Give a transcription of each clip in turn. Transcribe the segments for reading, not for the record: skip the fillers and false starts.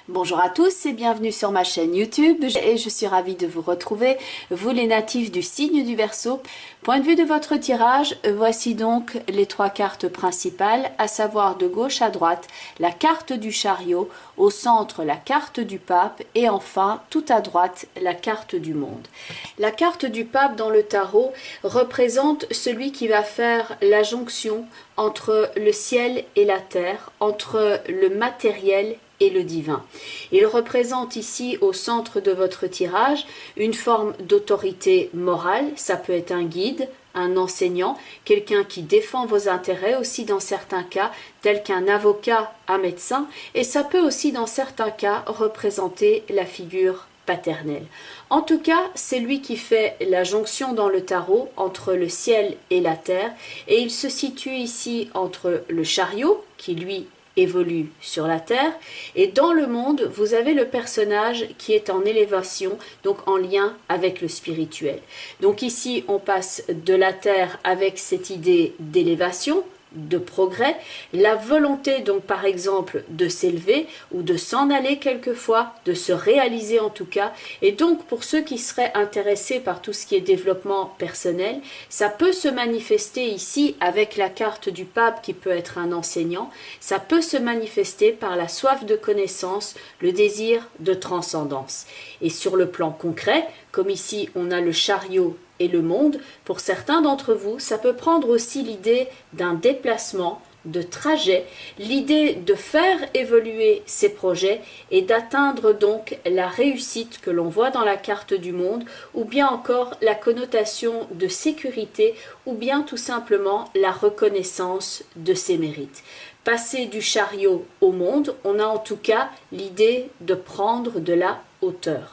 Bonjour à tous et bienvenue sur ma chaîne YouTube et je suis ravie de vous retrouver, vous les natifs du signe du Verseau. Point de vue de votre tirage, voici donc les trois cartes principales, à savoir de gauche à droite, la carte du chariot, au centre la carte du pape et enfin tout à droite la carte du monde. La carte du pape dans le tarot représente celui qui va faire la jonction entre le ciel et la terre, entre le matériel et le divin. Il représente ici au centre de votre tirage une forme d'autorité morale, ça peut être un guide, un enseignant, quelqu'un qui défend vos intérêts aussi dans certains cas, tel qu'un avocat, un médecin, et ça peut aussi dans certains cas représenter la figure paternelle. En tout cas, c'est lui qui fait la jonction dans le tarot entre le ciel et la terre, et il se situe ici entre le chariot, qui lui évolue sur la terre, et dans le monde vous avez le personnage qui est en élévation, donc en lien avec le spirituel. Donc ici on passe de la terre avec cette idée d'élévation, de progrès, la volonté donc par exemple de s'élever ou de s'en aller quelquefois, de se réaliser en tout cas, et donc pour ceux qui seraient intéressés par tout ce qui est développement personnel, ça peut se manifester ici avec la carte du pape qui peut être un enseignant, ça peut se manifester par la soif de connaissance, le désir de transcendance. Et sur le plan concret, comme ici on a le chariot et le monde, pour certains d'entre vous, ça peut prendre aussi l'idée d'un déplacement, de trajet, l'idée de faire évoluer ses projets et d'atteindre donc la réussite que l'on voit dans la carte du monde, ou bien encore la connotation de sécurité, ou bien tout simplement la reconnaissance de ses mérites. Passer du chariot au monde, on a en tout cas l'idée de prendre de la hauteur.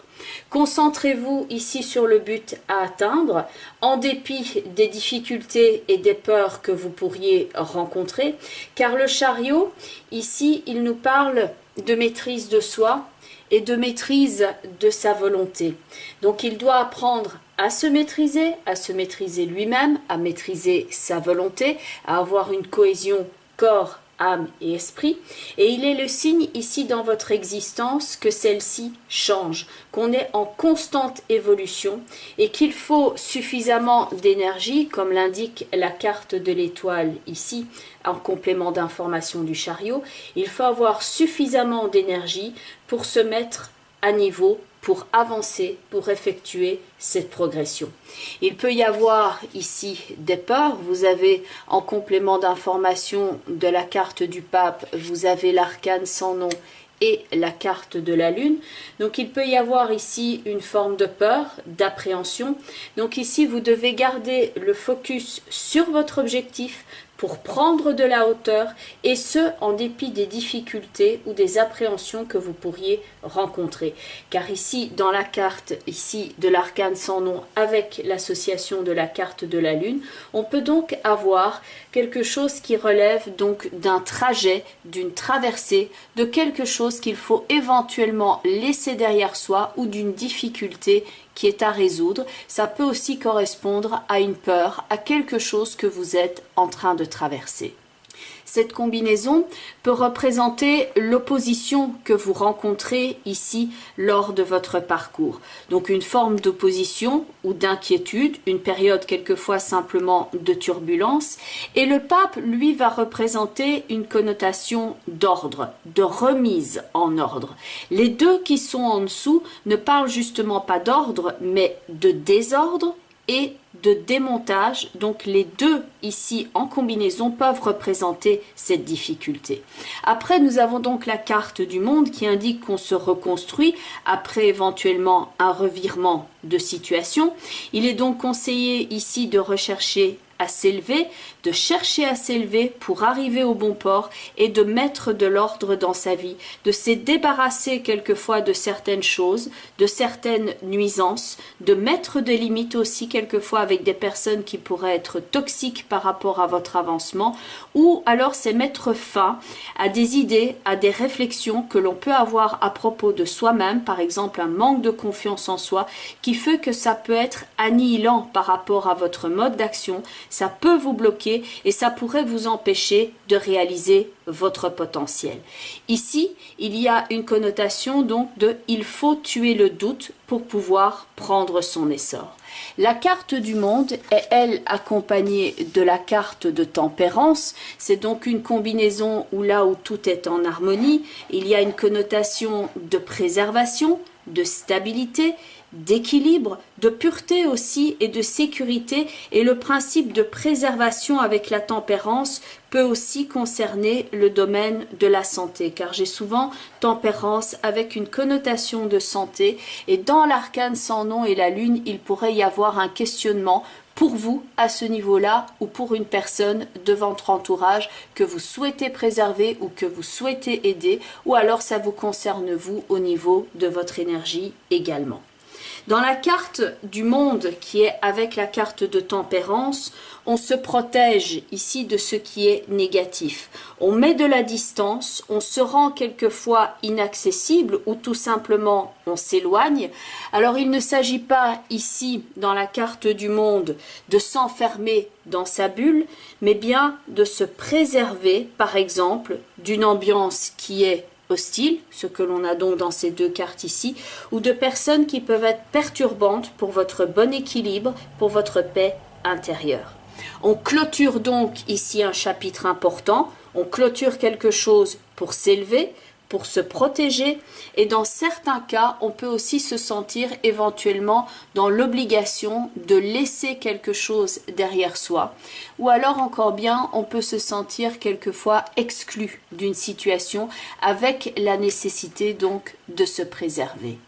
Concentrez-vous ici sur le but à atteindre, en dépit des difficultés et des peurs que vous pourriez rencontrer, car le chariot, ici, il nous parle de maîtrise de soi et de maîtrise de sa volonté. Donc il doit apprendre à se maîtriser lui-même, à maîtriser sa volonté, à avoir une cohésion corps, âme et esprit, et il est le signe ici dans votre existence que celle-ci change, qu'on est en constante évolution et qu'il faut suffisamment d'énergie, comme l'indique la carte de l'étoile ici, en complément d'information du chariot, il faut avoir suffisamment d'énergie pour se mettre à niveau, pour avancer, pour effectuer cette progression. Il peut y avoir ici des peurs. Vous avez en complément d'information de la carte du pape, vous avez l'arcane sans nom et la carte de la lune. Donc il peut y avoir ici une forme de peur, d'appréhension. Donc ici vous devez garder le focus sur votre objectif pour prendre de la hauteur, et ce en dépit des difficultés ou des appréhensions que vous pourriez rencontrer. Car ici dans la carte ici de l'arcane sans nom avec l'association de la carte de la lune, on peut donc avoir quelque chose qui relève donc d'un trajet, d'une traversée, de quelque chose qu'il faut éventuellement laisser derrière soi ou d'une difficulté qui est à résoudre. Ça peut aussi correspondre à une peur, à quelque chose que vous êtes en train de traverser. Cette combinaison peut représenter l'opposition que vous rencontrez ici lors de votre parcours. Donc une forme d'opposition ou d'inquiétude, une période quelquefois simplement de turbulence. Et le pape, lui, va représenter une connotation d'ordre, de remise en ordre. Les deux qui sont en dessous ne parlent justement pas d'ordre, mais de désordre et de démontage. Donc les deux ici en combinaison peuvent représenter cette difficulté. Après nous avons donc la carte du monde qui indique qu'on se reconstruit après éventuellement un revirement de situation. Il est donc conseillé ici de rechercher à s'élever, de chercher à s'élever pour arriver au bon port et de mettre de l'ordre dans sa vie, de se débarrasser quelquefois de certaines choses, de certaines nuisances, de mettre des limites aussi quelquefois avec des personnes qui pourraient être toxiques par rapport à votre avancement, ou alors c'est mettre fin à des idées, à des réflexions que l'on peut avoir à propos de soi-même, par exemple un manque de confiance en soi qui fait que ça peut être annihilant par rapport à votre mode d'action. ça peut vous bloquer et ça pourrait vous empêcher de réaliser votre potentiel. Ici, il y a une connotation donc de « il faut tuer le doute pour pouvoir prendre son essor ». La carte du monde est, elle, accompagnée de la carte de tempérance. C'est donc une combinaison où là où tout est en harmonie, il y a une connotation de préservation, de stabilité, d'équilibre, de pureté aussi et de sécurité, et le principe de préservation avec la tempérance peut aussi concerner le domaine de la santé, car j'ai souvent tempérance avec une connotation de santé, et dans l'arcane sans nom et la lune, il pourrait y avoir un questionnement pour vous à ce niveau-là ou pour une personne de votre entourage que vous souhaitez préserver ou que vous souhaitez aider, ou alors ça vous concerne vous au niveau de votre énergie également. Dans la carte du monde qui est avec la carte de tempérance, on se protège ici de ce qui est négatif. On met de la distance, on se rend quelquefois inaccessible ou tout simplement on s'éloigne. Alors il ne s'agit pas ici dans la carte du monde de s'enfermer dans sa bulle, mais bien de se préserver par exemple d'une ambiance qui est hostile, ce que l'on a donc dans ces deux cartes ici, ou de personnes qui peuvent être perturbantes pour votre bon équilibre, pour votre paix intérieure. On clôture donc ici un chapitre important, on clôture quelque chose pour s'élever, pour se protéger, et dans certains cas, on peut aussi se sentir éventuellement dans l'obligation de laisser quelque chose derrière soi, ou alors encore bien, on peut se sentir quelquefois exclu d'une situation avec la nécessité donc de se préserver.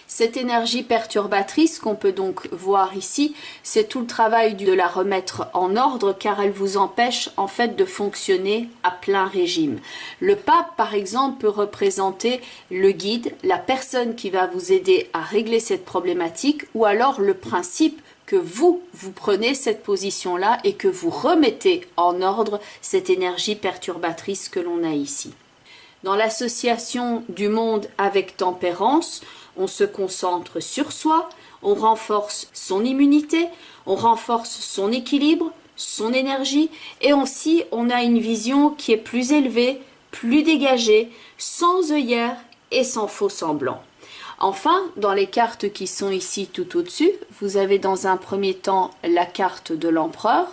Cette énergie perturbatrice qu'on peut donc voir ici, c'est tout le travail de la remettre en ordre car elle vous empêche en fait de fonctionner à plein régime. Le pape par exemple peut représenter le guide, la personne qui va vous aider à régler cette problématique, ou alors le principe que vous prenez cette position-là et que vous remettez en ordre cette énergie perturbatrice que l'on a ici. Dans l'association du monde avec tempérance, on se concentre sur soi, on renforce son immunité, on renforce son équilibre, son énergie, et aussi on a une vision qui est plus élevée, plus dégagée, sans œillères et sans faux semblants. Enfin, dans les cartes qui sont ici tout au-dessus, vous avez dans un premier temps la carte de l'empereur,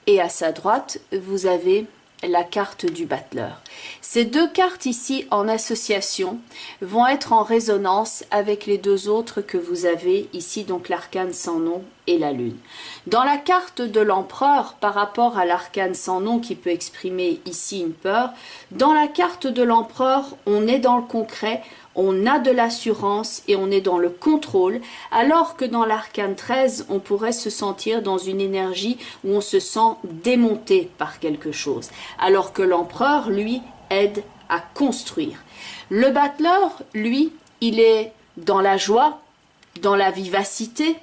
et à sa droite, vous avez la carte du battleur. Ces deux cartes ici en association vont être en résonance avec les deux autres que vous avez ici, donc l'arcane sans nom et la lune. Dans la carte de l'empereur par rapport à l'arcane sans nom qui peut exprimer ici une peur, dans la carte de l'empereur on est dans le concret, on a de l'assurance et on est dans le contrôle, alors que dans l'arcane 13, on pourrait se sentir dans une énergie où on se sent démonté par quelque chose, alors que l'empereur, lui, aide à construire. Le battleur, lui, il est dans la joie, dans la vivacité,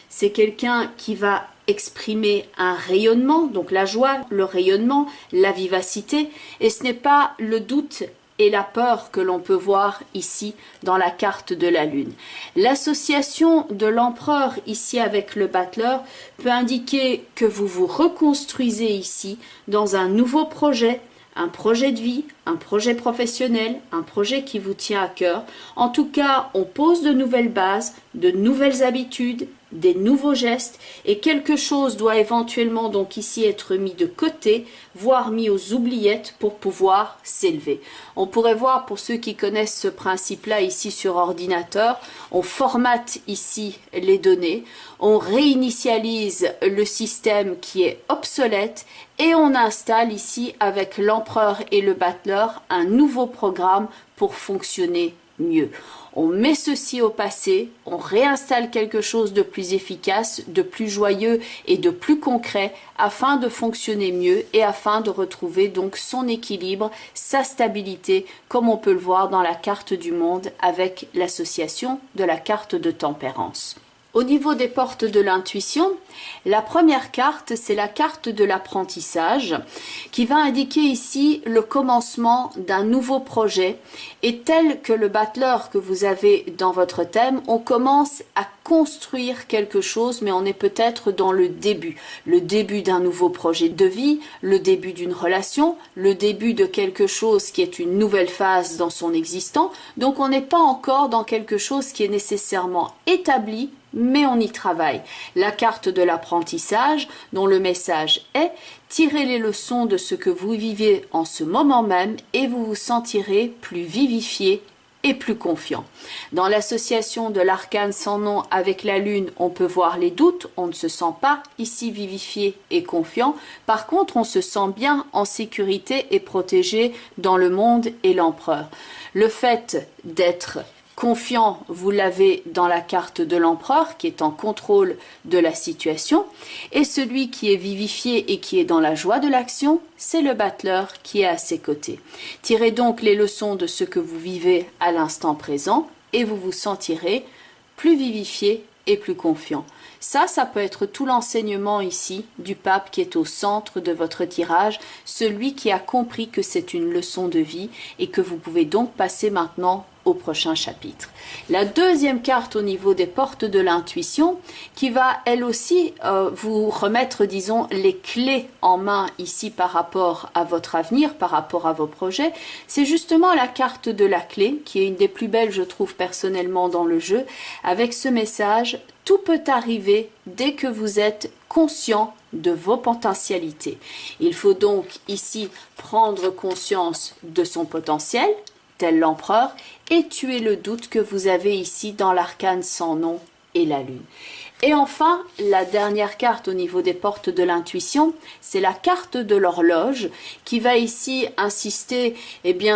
c'est quelqu'un qui va exprimer un rayonnement, donc la joie, le rayonnement, la vivacité, et ce n'est pas le doute et la peur que l'on peut voir ici dans la carte de la lune. L'association de l'empereur ici avec le battleur peut indiquer que vous vous reconstruisez ici dans un nouveau projet, un projet de vie, un projet professionnel, un projet qui vous tient à cœur. En tout cas, on pose de nouvelles bases, de nouvelles habitudes, des nouveaux gestes, et quelque chose doit éventuellement donc ici être mis de côté, voire mis aux oubliettes pour pouvoir s'élever. On pourrait voir, pour ceux qui connaissent ce principe-là ici sur ordinateur, on formate ici les données, on réinitialise le système qui est obsolète et on installe ici avec l'empereur et le battleur un nouveau programme pour fonctionner mieux. On met ceci au passé, on réinstalle quelque chose de plus efficace, de plus joyeux et de plus concret afin de fonctionner mieux et afin de retrouver donc son équilibre, sa stabilité, comme on peut le voir dans la carte du monde avec l'association de la carte de tempérance. Au niveau des portes de l'intuition, la première carte, c'est la carte de l'apprentissage qui va indiquer ici le commencement d'un nouveau projet. Et tel que le battleur que vous avez dans votre thème, on commence à construire quelque chose, mais on est peut-être dans le début d'un nouveau projet de vie, le début d'une relation, le début de quelque chose qui est une nouvelle phase dans son existant. Donc on n'est pas encore dans quelque chose qui est nécessairement établi, mais on y travaille. La carte de l'apprentissage, dont le message est « Tirez les leçons de ce que vous vivez en ce moment même et vous vous sentirez plus vivifié et plus confiant ». Dans l'association de l'arcane sans nom avec la lune, on peut voir les doutes, on ne se sent pas ici vivifié et confiant. Par contre, on se sent bien en sécurité et protégé dans le monde et l'empereur. Le fait d'être confiant, vous l'avez dans la carte de l'empereur qui est en contrôle de la situation, et celui qui est vivifié et qui est dans la joie de l'action, c'est le battleur qui est à ses côtés. Tirez donc les leçons de ce que vous vivez à l'instant présent et vous vous sentirez plus vivifié et plus confiant. Ça peut être tout l'enseignement ici du pape qui est au centre de votre tirage, celui qui a compris que c'est une leçon de vie et que vous pouvez donc passer maintenant au prochain chapitre. La deuxième carte au niveau des portes de l'intuition qui va elle aussi vous remettre, disons, les clés en main ici par rapport à votre avenir, par rapport à vos projets, c'est justement la carte de la clé qui est une des plus belles je trouve personnellement dans le jeu, avec ce message: tout peut arriver dès que vous êtes conscient de vos potentialités. Il faut donc ici prendre conscience de son potentiel, tel l'empereur, et tuer le doute que vous avez ici dans l'arcane sans nom et la lune. Et enfin, la dernière carte au niveau des portes de l'intuition, c'est la carte de l'horloge qui va ici insister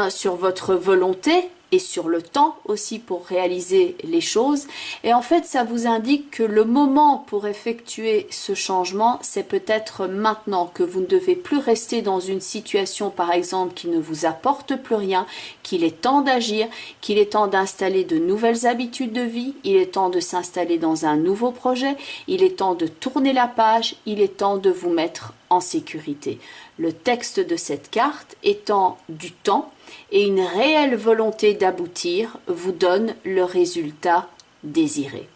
sur votre volonté et sur le temps aussi pour réaliser les choses. Et en fait, ça vous indique que le moment pour effectuer ce changement, c'est peut-être maintenant, que vous ne devez plus rester dans une situation, par exemple, qui ne vous apporte plus rien, qu'il est temps d'agir, qu'il est temps d'installer de nouvelles habitudes de vie, il est temps de s'installer dans un nouveau projet, il est temps de tourner la page, il est temps de vous mettre en sécurité. Le texte de cette carte étant du temps et une réelle volonté d'aboutir vous donne le résultat désiré.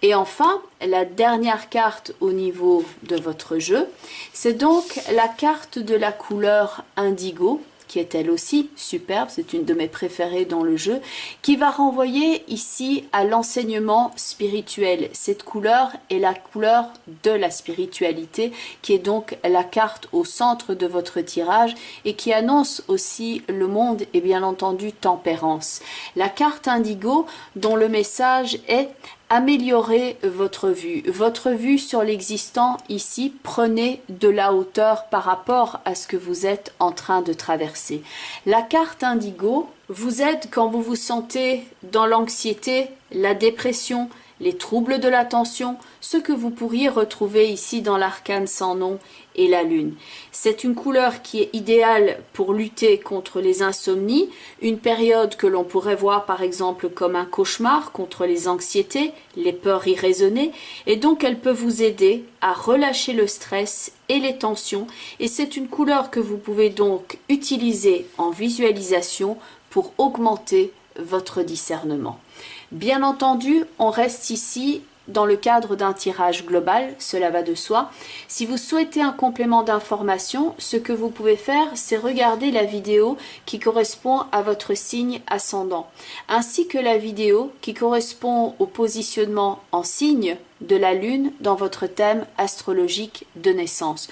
Et enfin, la dernière carte au niveau de votre jeu, c'est donc la carte de la couleur indigo, qui est elle aussi superbe, c'est une de mes préférées dans le jeu, qui va renvoyer ici à l'enseignement spirituel. Cette couleur est la couleur de la spiritualité, qui est donc la carte au centre de votre tirage et qui annonce aussi le monde et bien entendu tempérance. La carte indigo dont le message est: améliorez votre vue sur l'existant ici, prenez de la hauteur par rapport à ce que vous êtes en train de traverser. La carte indigo vous aide quand vous vous sentez dans l'anxiété, la dépression, les troubles de l'attention, ce que vous pourriez retrouver ici dans l'arcane sans nom et la lune. C'est une couleur qui est idéale pour lutter contre les insomnies, une période que l'on pourrait voir par exemple comme un cauchemar, contre les anxiétés, les peurs irraisonnées, et donc elle peut vous aider à relâcher le stress et les tensions, et c'est une couleur que vous pouvez donc utiliser en visualisation pour augmenter votre discernement. Bien entendu, on reste ici dans le cadre d'un tirage global, cela va de soi. Si vous souhaitez un complément d'information, ce que vous pouvez faire, c'est regarder la vidéo qui correspond à votre signe ascendant, ainsi que la vidéo qui correspond au positionnement en signe de la lune dans votre thème astrologique de naissance.